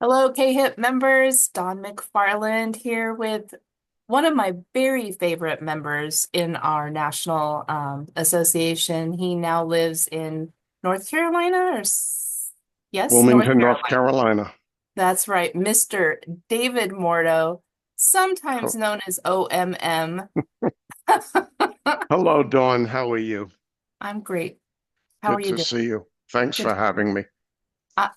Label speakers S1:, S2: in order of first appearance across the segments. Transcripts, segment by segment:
S1: Hello, CAHIP members. Don McFarland here with one of my very favorite members in our national association. He now lives in North Carolina, yes, North
S2: Wilmington, North
S1: Carolina.
S2: Carolina.
S1: That's right, Mr. David Mordo, sometimes
S2: Ho-
S1: known as OMM.
S2: Hello, Dawn. How are you?
S1: I'm great. How are
S2: Good
S1: you
S2: to
S1: doing?
S2: see you. Thanks
S1: Good.
S2: for having me.
S1: I,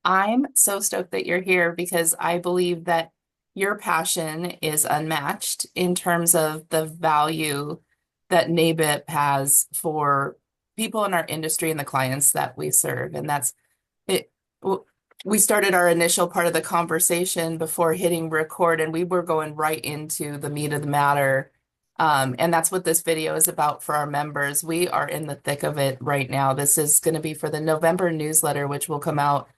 S1: I'm so stoked that you're here because I believe that your passion is unmatched in terms of the value that NABIP has for people in our industry and the clients that we serve. And that's it. We started our initial part of the conversation before hitting record, and we were going right into the meat of the matter. And that's what this video is about for our members. We are in the thick of it right now. This is going to be for the November newsletter, which will come out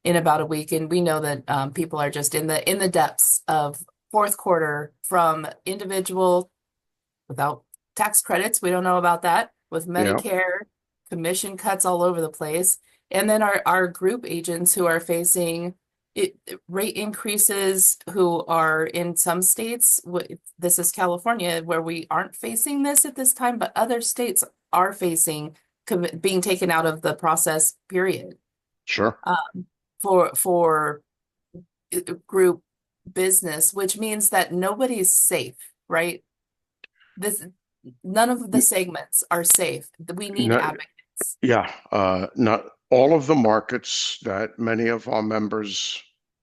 S1: in about a week. And we know that people are just in the depths of fourth quarter from individual without tax credits. We don't know about that with
S2: Yeah,
S1: Medicare, commission cuts all over the place. And then our group agents who are facing it, rate increases who are in some states, this is California, where we aren't facing this at this time, but other states are facing being taken out of the process, period.
S2: sure.
S1: Um, for group business, which means that nobody's safe, right? This None of the
S2: N-
S1: segments are safe. We need
S2: No,
S1: advocates.
S2: yeah, not all of the markets that many of our members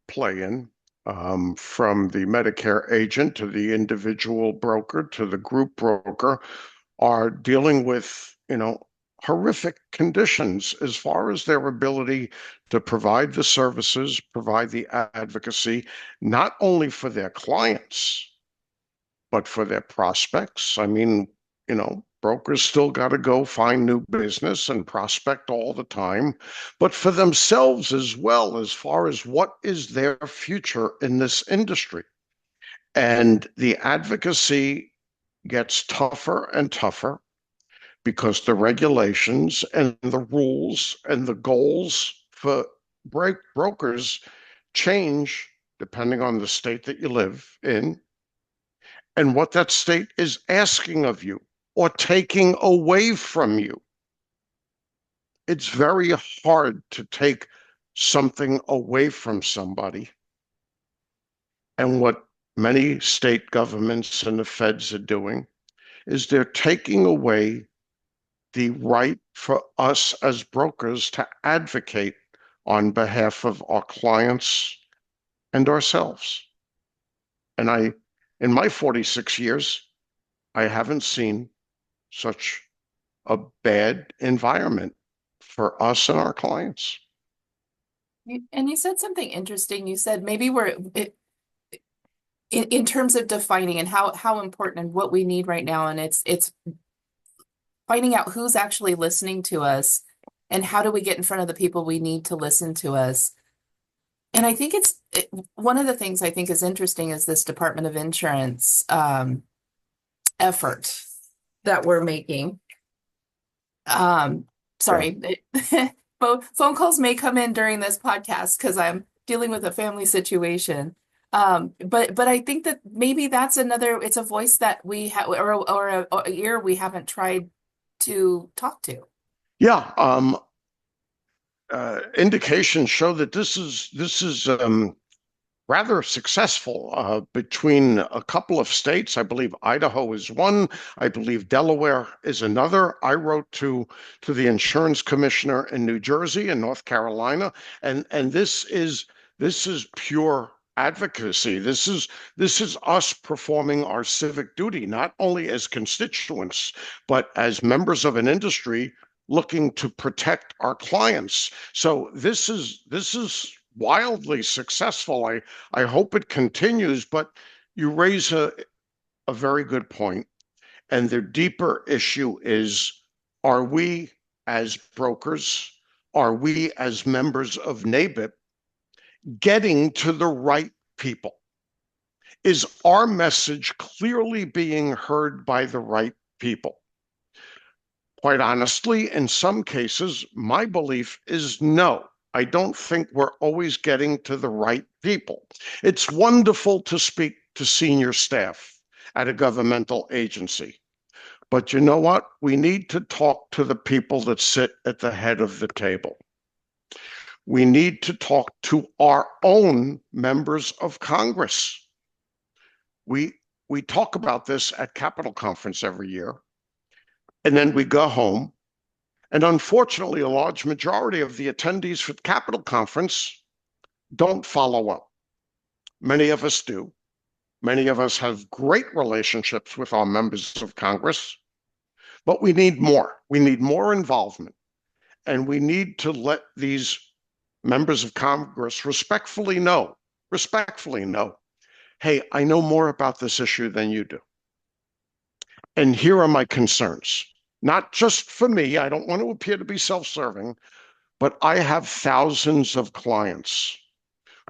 S2: play in, from the Medicare agent to the individual broker to the group broker, are dealing with, horrific conditions as far as their ability to provide the services, provide the advocacy, not only for their clients, but for their prospects. I mean, brokers still got to go find new business and prospect all the time, but for themselves as well, as far as what is their future in this industry. And the advocacy gets tougher and tougher because the regulations and the rules and the goals for brokers change depending on the state that you live in and what that state is asking of you or taking away from you. It's very hard to take something away from somebody. And what many state governments and the feds are doing is they're taking away the right for us as brokers to advocate on behalf of our clients and ourselves. And in my 46 years, I haven't seen such a bad environment for us and our clients.
S1: And you said something interesting. You said maybe in terms of defining and how important and what we need right now, and it's finding out who's actually listening to us and how do we get in front of the people we need to listen to us. And I think one of the things I think is interesting is this Department of Insurance effort that we're making. Um,
S2: Yeah.
S1: Sorry, phone calls may come in during this podcast because I'm dealing with a family situation. But I think that maybe that's it's a voice that we have or a ear we haven't tried to talk to.
S2: Yeah. Indications show that this is rather successful between a couple of states. I believe Idaho is one. I believe Delaware is another. I wrote to the insurance commissioner in New Jersey and North Carolina, and this is pure advocacy. This is us performing our civic duty, not only as constituents, but as members of an industry looking to protect our clients. So this is wildly successful. I hope it continues, but you raise a very good point. And the deeper issue is, are we as brokers, are we as members of NABIP getting to the right people? Is our message clearly being heard by the right people? Quite honestly, in some cases, my belief is no. I don't think we're always getting to the right people. It's wonderful to speak to senior staff at a governmental agency. But you know what? We need to talk to the people that sit at the head of the table. We need to talk to our own members of Congress. We we talk about this at Capitol Conference every year, and then we go home. And unfortunately, a large majority of the attendees for the Capitol Conference don't follow up. Many of us do. Many of us have great relationships with our members of Congress, but we need more. We need more involvement. And we need to let these members of Congress respectfully know, hey, I know more about this issue than you do. And here are my concerns. Not just for me, I don't want to appear to be self-serving, but I have thousands of clients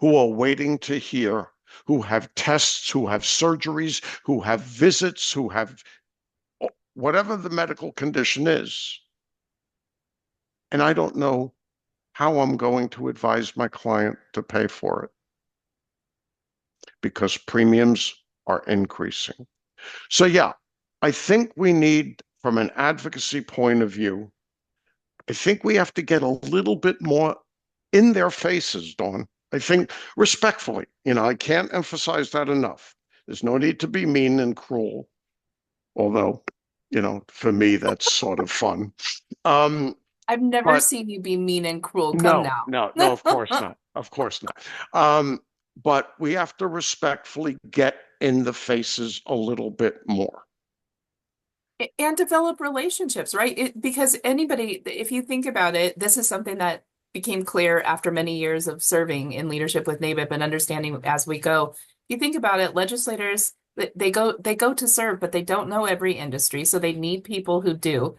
S2: who are waiting to hear, who have tests, who have surgeries, who have visits, who have whatever the medical condition is. And I don't know how I'm going to advise my client to pay for it because premiums are increasing. So, yeah, I think we need, from an advocacy point of view, I think we have to get a little bit more in their faces, Dawn. I think respectfully, I can't emphasize that enough. There's no need to be mean and cruel, although, for me, that's sort of fun. Um,
S1: I've never
S2: but
S1: seen you be mean and cruel. Come
S2: no,
S1: now.
S2: no, no, of course not. Of course not. But we have to respectfully get in the faces a little bit more.
S1: And develop relationships, right? Because anybody, if you think about it, this is something that became clear after many years of serving in leadership with NABIP and understanding as we go. You think about it, legislators, they go to serve, but they don't know every industry, so they need people who do.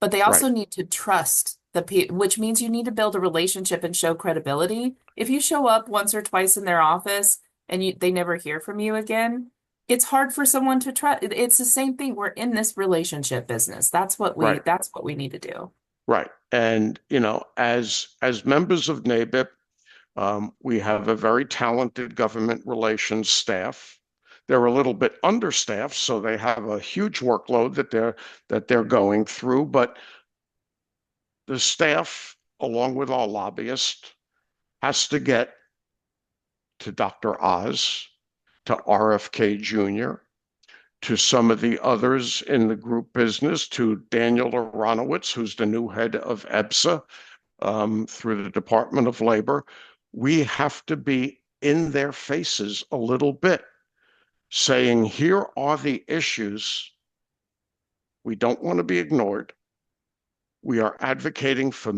S1: But they
S2: Right,
S1: also need to trust the people, which means you need to build a relationship and show credibility. If you show up once or twice in their office and they never hear from you again, it's hard for someone to trust. It's the same thing. We're in this relationship business.
S2: right,
S1: That's what we need to do.
S2: right. And, as members of NABIP, we have a very talented government relations staff. They're a little bit understaffed, so they have a huge workload that they're going through. But the staff, along with our lobbyist, has to get to Dr. Oz, to RFK Jr., to some of the others in the group business, to Daniel Aronowitz, who's the new head of EBSA through the Department of Labor. We have to be in their faces a little bit, saying, here are the issues. We don't want to be ignored. We are advocating for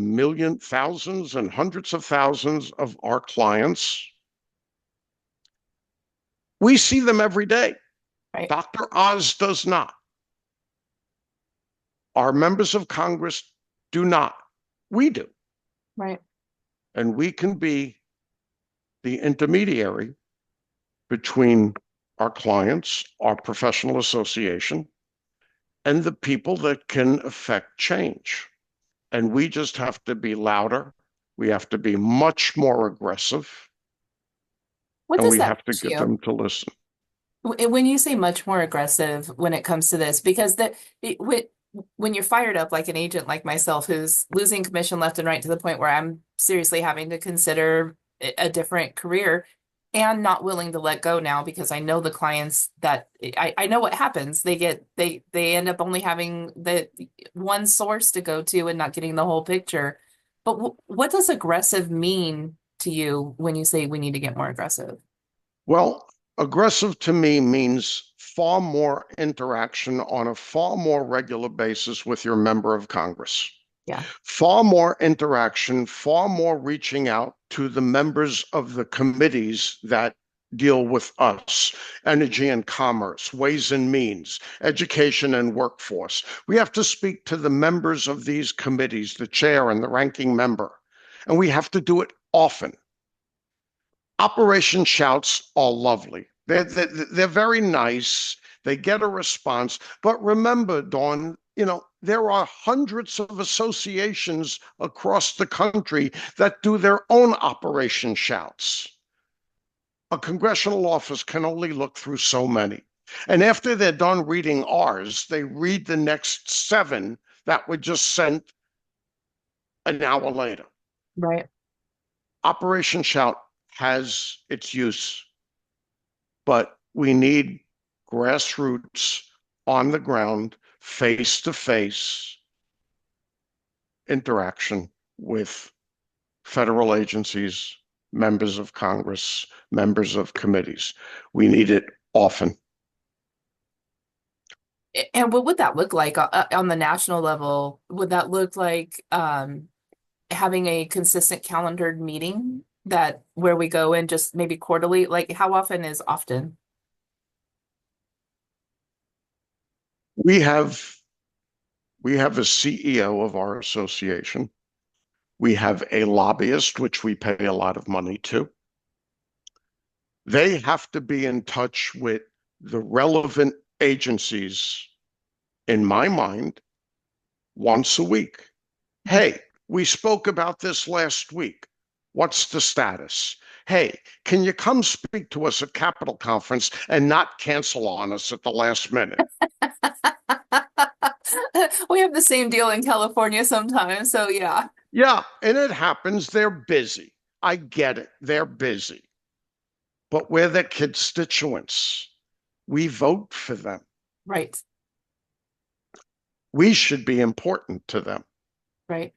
S2: thousands and hundreds of thousands of our clients. We see them every day.
S1: Right.
S2: Dr. Oz does not. Our members of Congress do not. We do.
S1: Right.
S2: And we can be the intermediary between our clients, our professional association, and the people that can affect change. And we just have to be louder. We have to be much more aggressive,
S1: What
S2: and
S1: does
S2: we
S1: that
S2: have to
S1: mean to
S2: get
S1: you?
S2: them to listen.
S1: When you say much more aggressive when it comes to this, because when you're fired up like an agent like myself who's losing commission left and right to the point where I'm seriously having to consider a different career and not willing to let go now because I know the clients that I know what happens. They end up only having the one source to go to and not getting the whole picture. But what does aggressive mean to you when you say we need to get more aggressive?
S2: Well, aggressive to me means far more interaction on a far more regular basis with your member of Congress.
S1: Yeah.
S2: Far more interaction, far more reaching out to the members of the committees that deal with us: energy and commerce, ways and means, education and workforce. We have to speak to the members of these committees, the chair and the ranking member, and we have to do it often. Operation shouts are lovely. They're very nice. They get a response. But remember, Dawn, there are hundreds of associations across the country that do their own Operation Shouts. A congressional office can only look through so many. And after they're done reading ours, they read the next 7 that were just sent an hour later.
S1: Right.
S2: Operation Shout has its use, but we need grassroots, on the ground, face to face interaction with federal agencies, members of Congress, members of committees. We need it often.
S1: And what would that look like on the national level? Would that look like having a consistent calendared meeting that where we go in just maybe quarterly? Like how often is often?
S2: We have we have a CEO of our association. We have a lobbyist, which we pay a lot of money to. They have to be in touch with the relevant agencies, in my mind, once a week. Hey, we spoke about this last week. What's the status? Hey, can you come speak to us at Capitol Conference and not cancel on us at the last minute?
S1: We have the same deal in California sometimes, so yeah.
S2: Yeah, and it happens. They're busy. I get it. They're busy. But we're the constituents. We vote for them.
S1: Right,
S2: We should be important to them.
S1: right.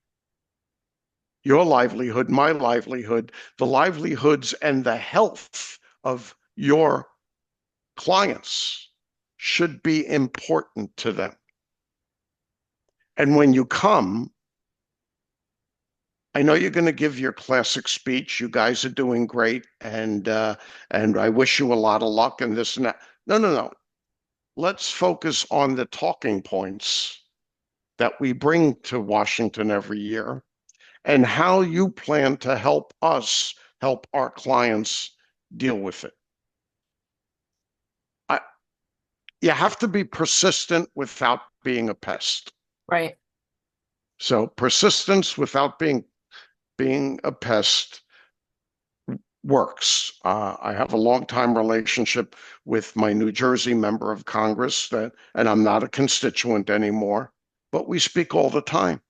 S2: Your livelihood, my livelihood, the livelihoods and the health of your clients should be important to them. And when you come, I know you're going to give your classic speech. You guys are doing great, and I wish you a lot of luck and this and that. No, no, no. Let's focus on the talking points that we bring to Washington every year and how you plan to help us help our clients deal with it. I, you have to be persistent without being a pest.
S1: Right.
S2: So persistence without being a pest works. I have a long time relationship with my New Jersey member of Congress and I'm not a constituent anymore, but we speak all the time.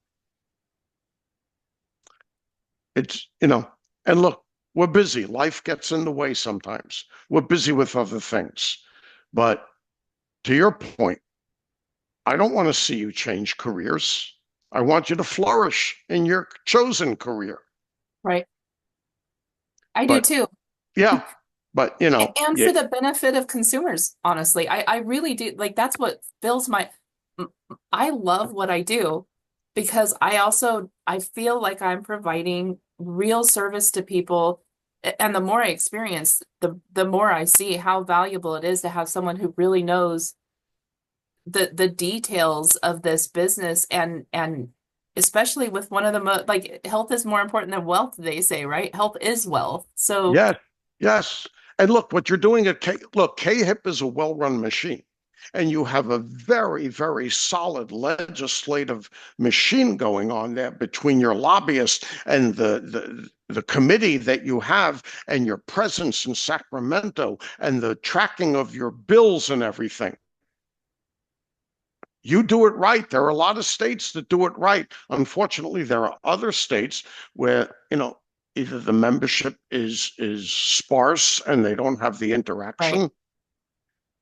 S2: It's, and look, we're busy. Life gets in the way sometimes. We're busy with other things. But to your point, I don't want to see you change careers. I want you to flourish in your chosen career.
S1: Right. I do
S2: But
S1: too.
S2: yeah, but
S1: And
S2: yeah,
S1: for the benefit of consumers, honestly, I really do like that's what fills my I love what I do because I feel like I'm providing real service to people. And the more I experience, the more I see how valuable it is to have someone who really knows the details of this business and especially with one of the most like health is more important than wealth, they say, right? Health is wealth. So,
S2: yes, yes. And look, what you're doing at CAHIP is a well-run machine. And you have a very, very solid legislative machine going on there between your lobbyist and the committee that you have and your presence in Sacramento and the tracking of your bills and everything. You do it right. There are a lot of states that do it right. Unfortunately, there are other states where, either the membership is sparse and they don't have the
S1: right.
S2: interaction,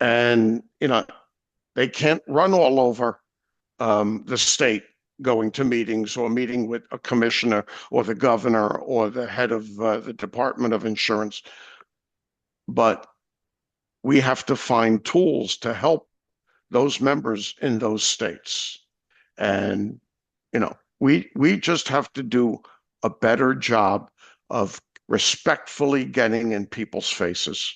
S2: and they can't run all over the state going to meetings or meeting with a commissioner or the governor or the head of the Department of Insurance. But we have to find tools to help those members in those states. And, we just have to do a better job of respectfully getting in people's faces,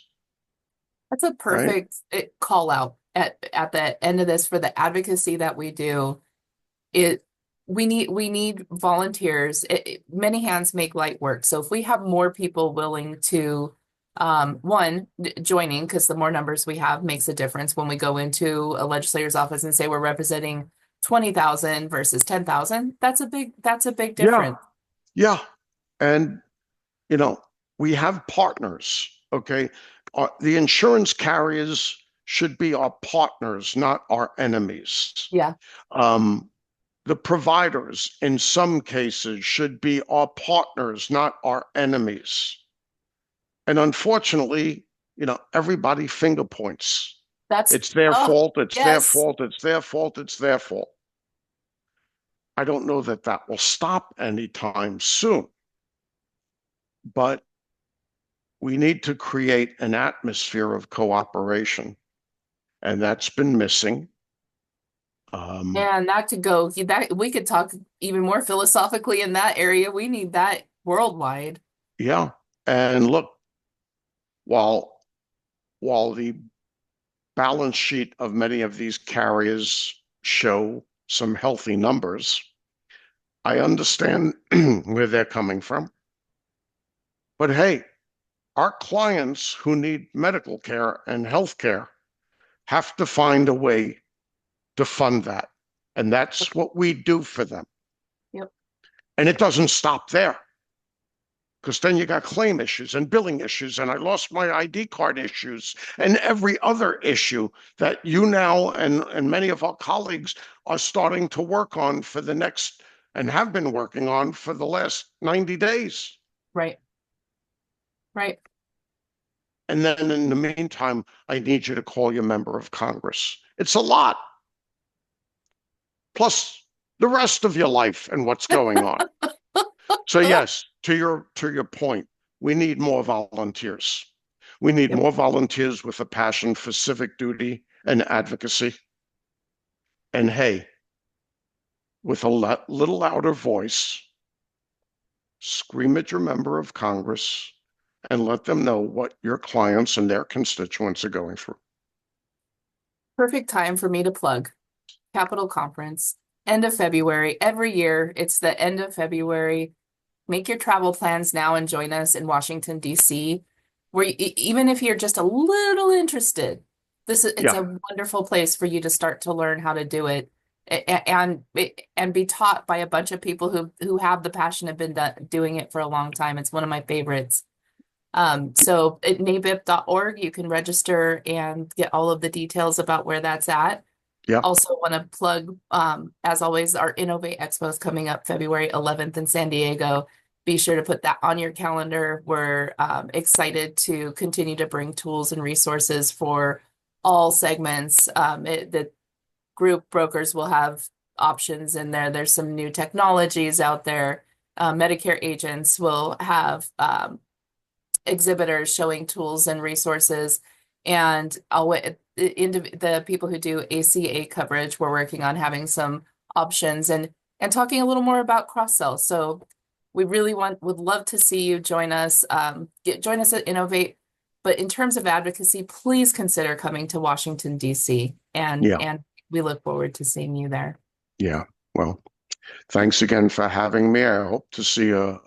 S1: That's a
S2: right?
S1: perfect call out at the end of this for the advocacy that we do. It we need volunteers. Many hands make light work. So if we have more people willing to one joining, because the more numbers we have makes a difference when we go into a legislator's office and say we're representing 20,000 versus 10,000, that's a big
S2: Yeah,
S1: difference.
S2: yeah. And, you know, we have partners, okay? The insurance carriers should be our partners, not our enemies.
S1: Yeah,
S2: Um, the providers, in some cases, should be our partners, not our enemies. And unfortunately, everybody finger points.
S1: that's,
S2: It's their
S1: oh,
S2: fault, it's their
S1: yes,
S2: fault, it's their fault, it's their fault. I don't know that that will stop anytime soon, but we need to create an atmosphere of cooperation, and that's been missing. Um,
S1: and that could go, that we could talk even more philosophically in that area. We need that worldwide.
S2: yeah, and look, while while the balance sheet of many of these carriers show some healthy numbers, I understand where they're coming from. But hey, our clients who need medical care and health care have to find a way to fund that. And that's what we do for them.
S1: Yep.
S2: And it doesn't stop there, because then you got claim issues and billing issues, and I lost my ID card issues, and every other issue that you now and many of our colleagues are starting to work on for the next and have been working on for the last 90 days.
S1: Right. Right.
S2: And then in the meantime, I need you to call your member of Congress. It's a lot, plus the rest of your life and what's going on. So yes, to your point, we need more volunteers. We need
S1: Yep.
S2: more volunteers with a passion for civic duty and advocacy. And hey, with a little louder voice, scream at your member of Congress and let them know what your clients and their constituents are going through.
S1: Perfect time for me to plug Capitol Conference, end of February. Every year, it's the end of February. Make your travel plans now and join us in Washington, D.C., where even if you're just a little interested, it's
S2: Yeah,
S1: a wonderful place for you to start to learn how to do it and be taught by a bunch of people who have the passion and been doing it for a long time. It's one of my favorites. So at nabip.org, you can register and get all of the details about where that's at.
S2: yeah,
S1: Also want to plug, as always, our Innovate Expo is coming up February 11th in San Diego. Be sure to put that on your calendar. We're excited to continue to bring tools and resources for all segments. The group brokers will have options in there. There's some new technologies out there. Medicare agents will have exhibitors showing tools and resources. And the people who do ACA coverage, we're working on having some options and talking a little more about cross sell. So we really would love to see you join us. Join us at Innovate. But in terms of advocacy, please consider coming to Washington, D.C.
S2: yeah,
S1: And we look forward to seeing you there.
S2: yeah. Well, thanks again for having me. I hope to see a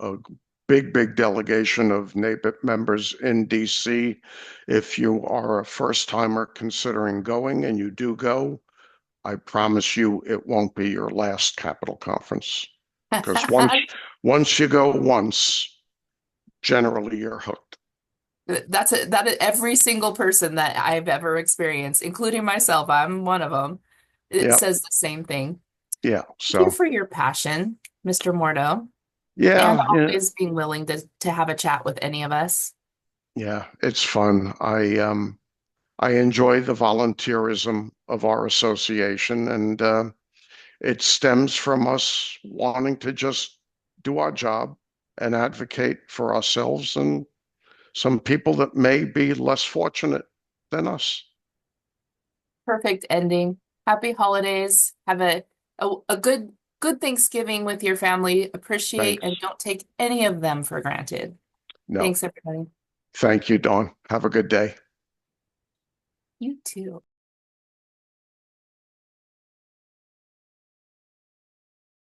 S2: big delegation of NABIP members in DC. If you are a first timer considering going and you do go, I promise you it won't be your last Capitol Conference. Because once you go once, generally you're hooked.
S1: That is every single person that I've ever experienced, including myself, I'm one of them. It
S2: Yep.
S1: says the same thing.
S2: Yeah.
S1: Thank you
S2: So
S1: for your passion, Mr. Mordo, and
S2: yeah, yeah,
S1: always being willing to have a chat with any of us.
S2: yeah, it's fun. I enjoy the volunteerism of our association, and it stems from us wanting to just do our job and advocate for ourselves and some people that may be less fortunate than us.
S1: Perfect ending. Happy holidays. Have a good Thanksgiving with your family. Appreciate and
S2: Thanks.
S1: don't take any of them for granted.
S2: No,
S1: Thanks, everybody.
S2: thank you, Dawn. Have a good day.
S1: You too.